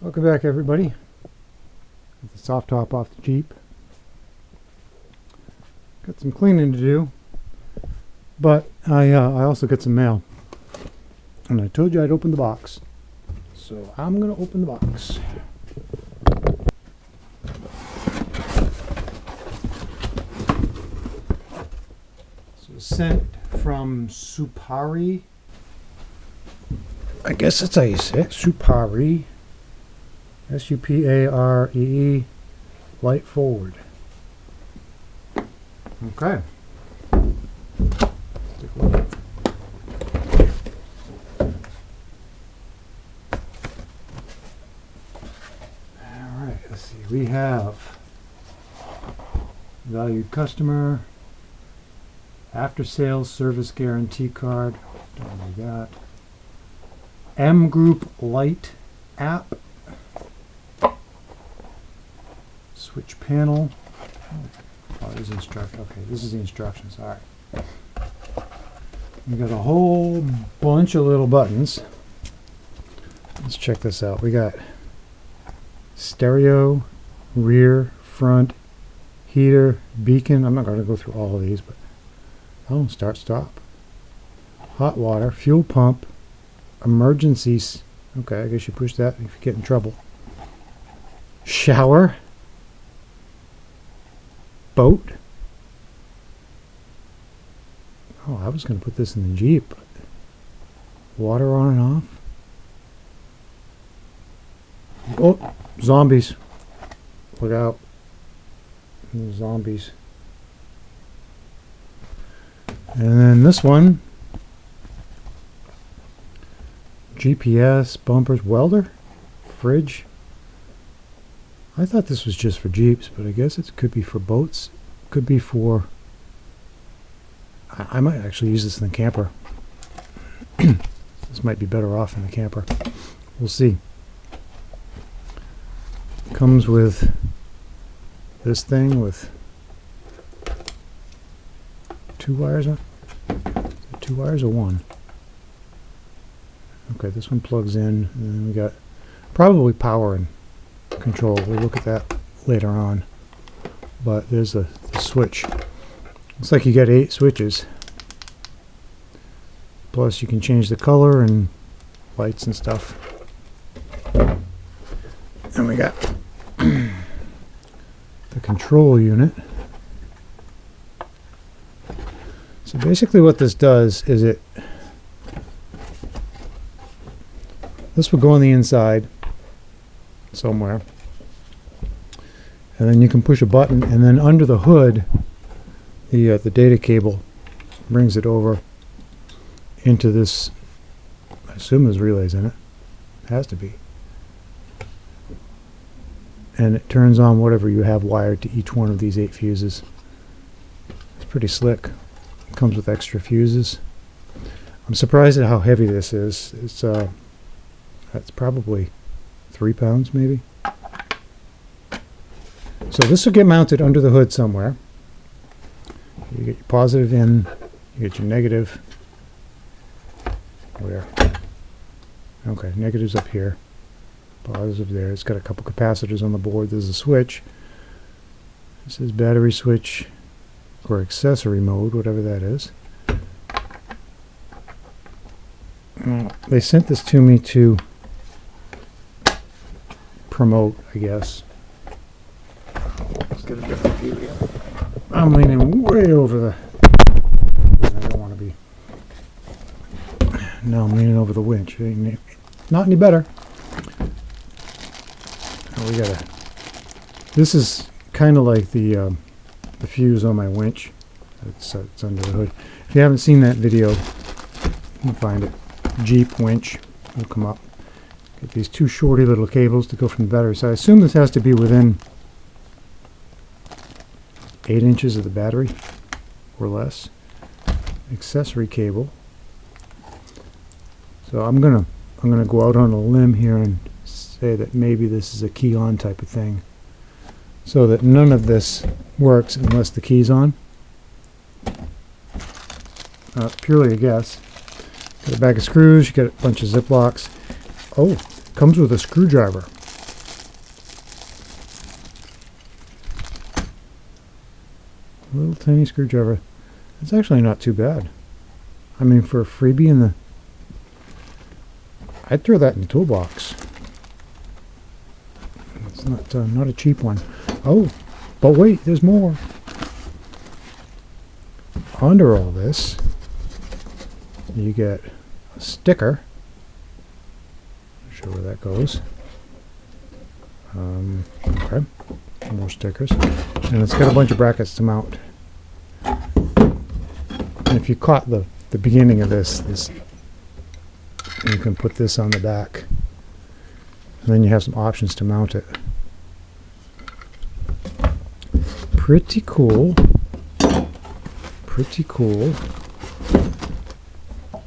Welcome back, everybody. Got the soft top off the Jeep. Got some cleaning to do, but I also got some mail, and I told you I'd open the box, so I'm gonna open the box. So sent from SUPAREE. I guess that's how you say it. SUPAREE. SUPAREE. Light forward. Okay. Take a look. Alright, let's see. We have valued customer, after sales service guarantee card. Don't do that. M Group Light app. Switch panel. Oh, this is instruction. Okay, this is the instructions. All right. We got a whole bunch of little buttons. Let's check this out. We got stereo, rear, front, heater, beacon. I'm not going to go through all of these, but start, stop. Hot water, fuel pump, emergencies. Okay, I guess you push that if you get in trouble. Shower. Boat. Oh, I was going to put this in the Jeep. Water on and off. Oh, zombies. Look out. Zombies. And then this one. GPS, bumpers, welder, fridge. I thought this was just for Jeeps, but I guess it could be for boats. Could be for... I might actually use this in the camper. This might be better off in the camper. We'll see. Comes with this thing with 2 wires on it. 2 wires or 1? Okay, this one plugs in, and then we got probably power and control. We'll look at that later on. But there's the switch. Looks like you got 8 switches. Plus you can change the color and lights and stuff. And we got the control unit. So basically what this does is this will go on the inside somewhere, and then you can push a button, and then under the hood the data cable brings it over into this. I assume there's relays in it. It has to be. And it turns on whatever you have wired to each one of these 8 fuses. It's pretty slick. It comes with extra fuses. I'm surprised at how heavy this is. That's probably 3 pounds maybe. So this will get mounted under the hood somewhere. You get your positive in, you get your negative. Where? Okay, negative's up here. Positive there. It's got a couple capacitors on the board. There's a switch. This is battery switch or accessory mode, whatever that is. They sent this to me to promote, I guess. Let's get a different view here. I'm leaning way over the... I don't want to be... No, I'm leaning over the winch. Not any better. Oh, we gotta... This is kind of like the fuse on my winch. It's under the hood. If you haven't seen that video, you can find it. Jeep winch will come up. Get these 2 shorty little cables to go from the battery. So I assume this has to be within 8 inches of the battery or less. Accessory cable. So I'm gonna go out on a limb here and say that maybe this is a key on type of thing, so that none of this works unless the key's on. Purely a guess. Got a bag of screws, you got a bunch of Ziplocs. Oh, comes with a screwdriver. Little tiny screwdriver. It's actually not too bad. I mean, for a freebie in the... I'd throw that in the toolbox. It's not a cheap one. Oh, but wait, there's more. Under all this, you get a sticker. Not sure where that goes. Okay, more stickers, and it's got a bunch of brackets to mount. And if you caught the beginning of this, you can put this on the back, and then you have some options to mount it. Pretty cool. Pretty cool.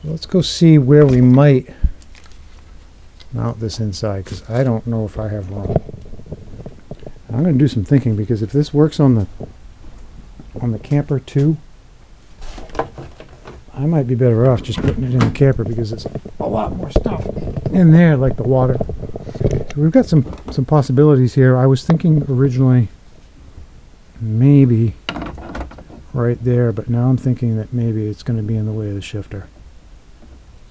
Let's go see where we might mount this inside, because I don't know if I have room. I'm going to do some thinking, because if this works on the camper too, I might be better off just putting it in the camper, because it's a lot more stuff in there, like the water. So we've got some possibilities here. I was thinking originally maybe right there, but now I'm thinking that maybe it's going to be in the way of the shifter.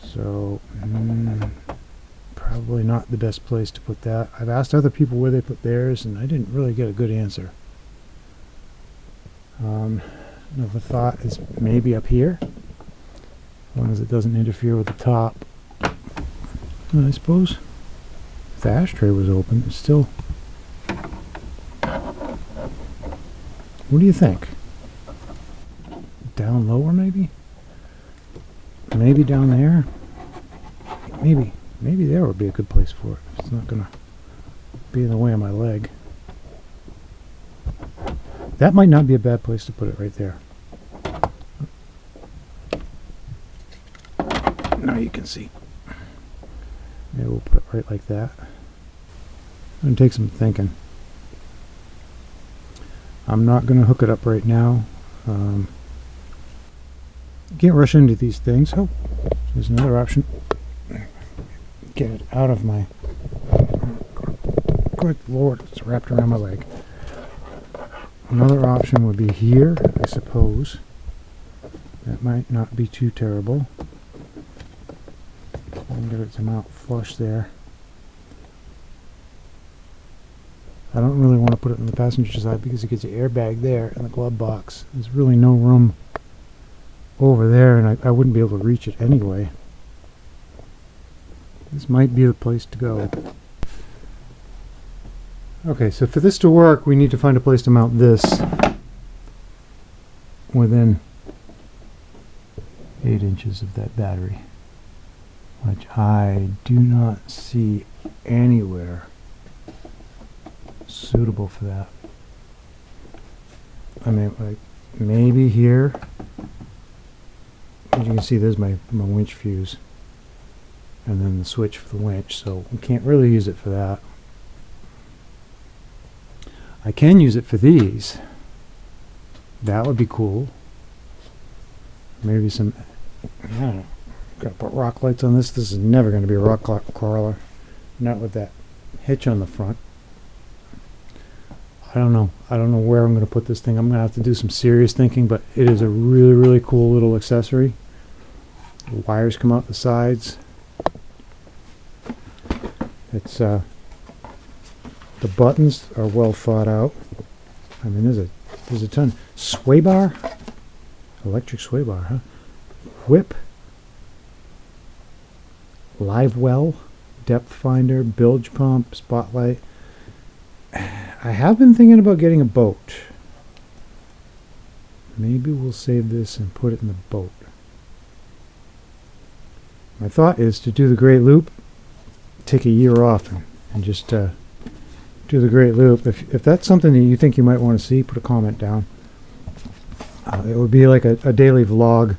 So probably not the best place to put that. I've asked other people where they put theirs, and I didn't really get a good answer. Another thought is maybe up here, as long as it doesn't interfere with the top. And I suppose if the ashtray was open, it's still... What do you think? Down lower, maybe? Maybe down there? Maybe there would be a good place for it. It's not gonna be in the way of my leg. That might not be a bad place to put it right there. Now you can see. Maybe we'll put it right like that. It's gonna take some thinking. I'm not gonna hook it up right now. Can't rush into these things. Oh, there's another option. Get it out of my... Good Lord, it's wrapped around my leg. Another option would be here, I suppose. That might not be too terrible. I'll get it to mount flush there. I don't really want to put it on the passenger side, because it gets an airbag there in the glove box. There's really no room over there, and I wouldn't be able to reach it anyway. This might be the place to go. Okay, so for this to work, we need to find a place to mount this within 8 inches of that battery, which I do not see anywhere suitable for that. I mean, like, maybe here. As you can see, there's my winch fuse, and then the switch for the winch, so we can't really use it for that. I can use it for these. That would be cool. Maybe some, I don't know, gotta put rock lights on this. This is never going to be a rock crawler. Not with that hitch on the front. I don't know. I don't know where I'm going to put this thing. I'm going to have to do some serious thinking, but it is a really, really cool little accessory. The wires come out the sides. It's the buttons are well thought out. I mean, there's a ton. Sway bar, electric sway bar, huh? Whip, live well, depth finder, bilge pump, spotlight. I have been thinking about getting a boat. Maybe we'll save this and put it in the boat. My thought is to do the Great Loop, take a year off, and just do the Great Loop. If that's something that you think you might want to see, put a comment down. It would be like a daily vlog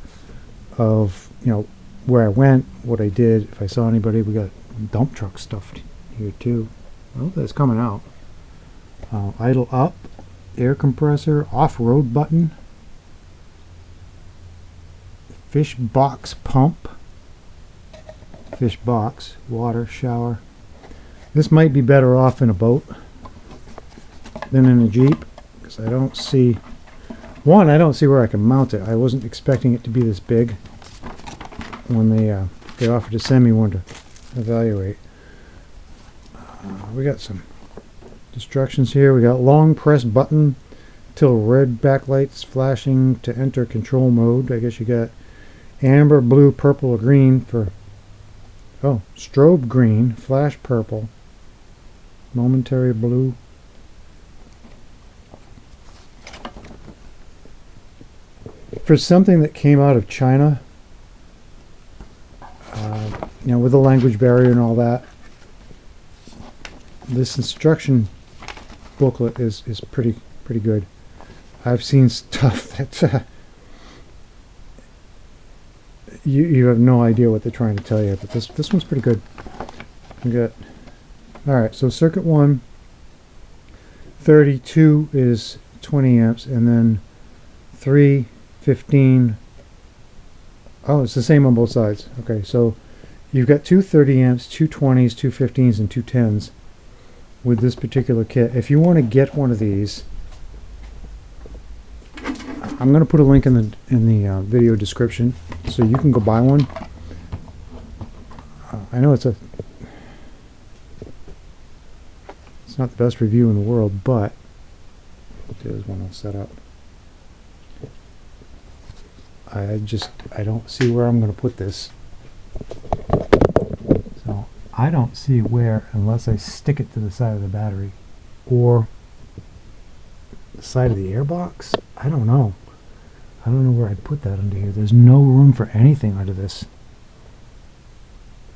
of, you know, where I went, what I did, if I saw anybody. We got dump truck stuff here too. Well, that's coming out. Idle up, air compressor, off-road button, fish box pump, fish box, water, shower. This might be better off in a boat than in a Jeep, because I don't see One, I don't see where I can mount it. I wasn't expecting it to be this big when they offered to send me one to evaluate. We got some instructions here. We got long press button till red backlights flashing to enter control mode. I guess you got amber, blue, purple, or green for, oh, strobe green, flash purple, momentary blue. For something that came out of China, you know, with the language barrier and all that, this instruction booklet is pretty good. I've seen stuff that you have no idea what they're trying to tell you, but this one's pretty good. We got, all right, so circuit 1, 32 is 20 amps, and then 3, 15. Oh, it's the same on both sides. Okay, so you've got two 30 amps, two 20s, two 15s, and two 10s with this particular kit. If you want to get one of these, I'm going to put a link in the video description so you can go buy one. I know it's not the best review in the world, but there's one I'll set up. I don't see where I'm going to put this. So I don't see where unless I stick it to the side of the battery or the side of the airbox. I don't know. I don't know where I'd put that under here. There's no room for anything under this.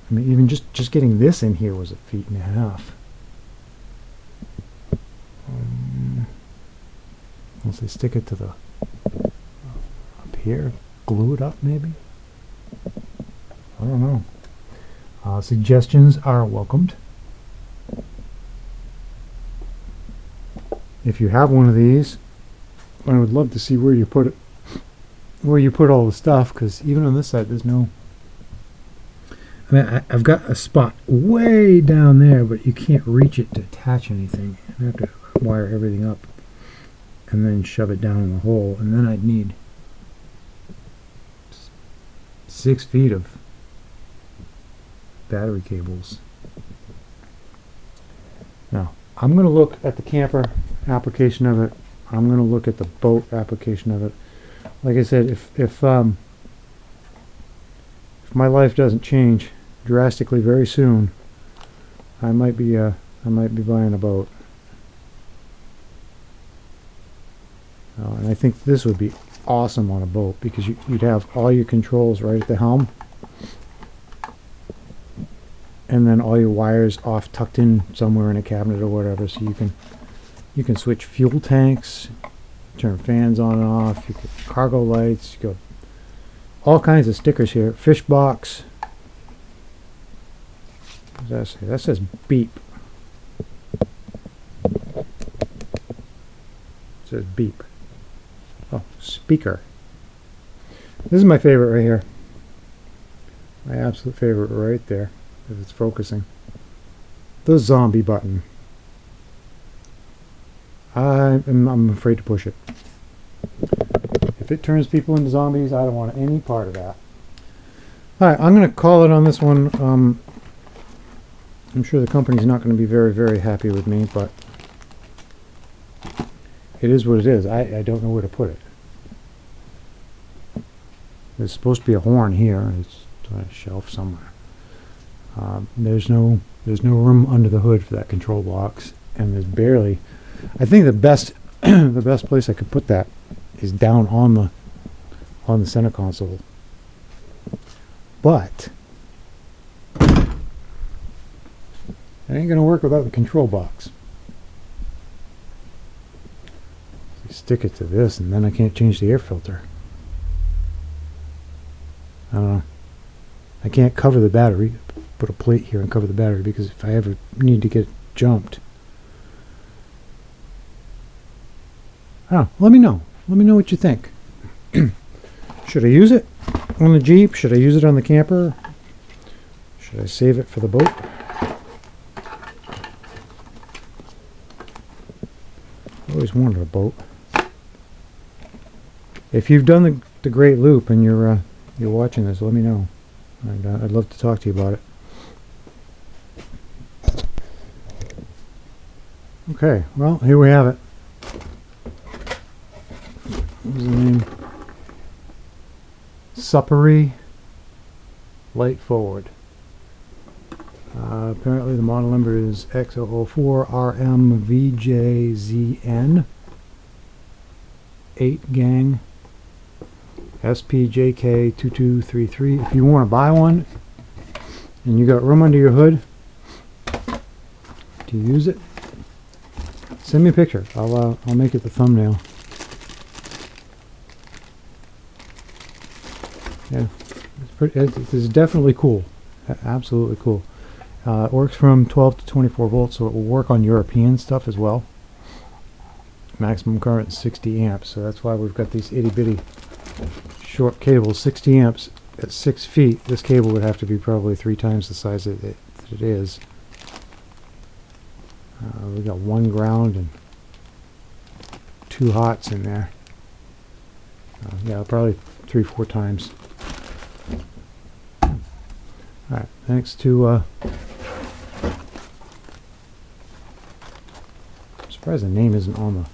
I mean, even just getting this in here was 1.5 feet. Unless I stick it to the up here, glue it up maybe. I don't know. Suggestions are welcomed. If you have one of these, I would love to see where you put it, where you put all the stuff, because even on this side there's no, I mean, I've got a spot way down there, but you can't reach it to attach anything. I have to wire everything up and then shove it down in the hole, and then I'd need 6 feet of battery cables. Now, I'm going to look at the camper application of it. I'm going to look at the boat application of it. Like I said, if my life doesn't change drastically very soon, I might be buying a boat. And I think this would be awesome on a boat, because you'd have all your controls right at the helm, and then all your wires off tucked in somewhere in a cabinet or whatever, so you can switch fuel tanks, turn fans on and off, you get cargo lights, you got all kinds of stickers here. Fish box. What does that say? That says beep. It says beep. Oh, speaker. This is my favorite right here. My absolute favorite right there, if it's focusing. The zombie button. I'm afraid to push it. If it turns people into zombies, I don't want any part of that. Alright, I'm going to call it on this one. I'm sure the company's not going to be very, very happy with me, but it is what it is. I don't know where to put it. There's supposed to be a horn here. It's on a shelf somewhere. There's no room under the hood for that control box, and there's barely. I think the best the best place I could put that is down on the center console. But it ain't gonna work without the control box. You stick it to this, and then I can't change the air filter. I don't know. I can't cover the battery. Put a plate here and cover the battery, because if I ever need to get jumped. Oh, let me know. Let me know what you think. Should I use it on the Jeep? Should I use it on the camper? Should I save it for the boat? I always wanted a boat. If you've done the Great Loop and you're watching this, let me know. I'd love to talk to you about it. Okay, well, here we have it. What was the name? SUPAREE Light Forward. Apparently the model number is X004RMVJZN 8 gang SPJK2233. If you want to buy one and you got room under your hood to use it, send me a picture. I'll make it the thumbnail. Yeah, it's definitely cool. Absolutely cool. It works from 12 to 24 volts, so it will work on European stuff as well. Maximum current is 60 amps, so that's why we've got these itty bitty short cables. 60 amps at 6 feet. This cable would have to be probably 3 times the size that it is. We got 1 ground and 2 hots in there. Yeah, probably 3-4 times. Alright, thanks to I'm surprised the name isn't on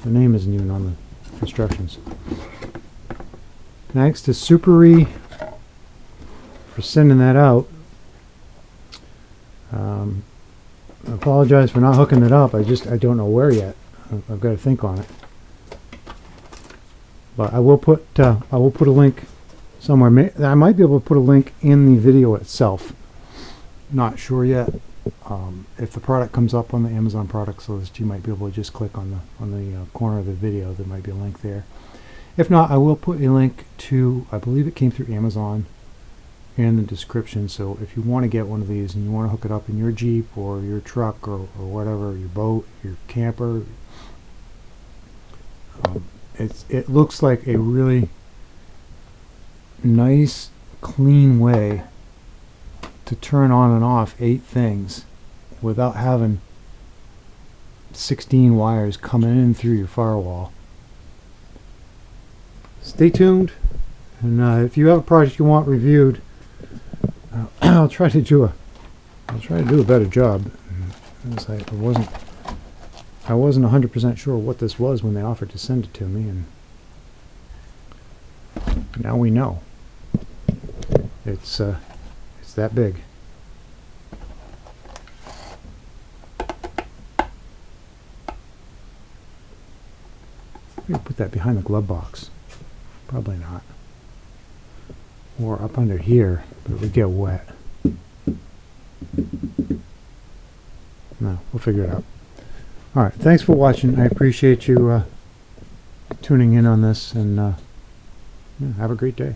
the name isn't even on the instructions. Thanks to SUPAREE for sending that out. I apologize for not hooking it up. I don't know where yet. I've got to think on it. But I will put a link somewhere. I might be able to put a link in the video itself. Not sure yet. If the product comes up on the Amazon products list, you might be able to just click on the corner of the video. There might be a link there. If not, I will put a link to, I believe it came through Amazon, in the description. So if you want to get one of these and you want to hook it up in your Jeep or your truck or whatever, your boat, your camper, it looks like a really nice, clean way to turn on and off 8 things without having 16 wires coming in through your firewall. Stay tuned, and if you have a project you want reviewed, I'll try to do a better job. As I wasn't 100% sure what this was when they offered to send it to me, and now we know. It's that big. Maybe put that behind the glove box. Probably not. Or up under here, but it would get wet. No, we'll figure it out. Alright, thanks for watching. I appreciate you tuning in on this, and yeah, have a great day.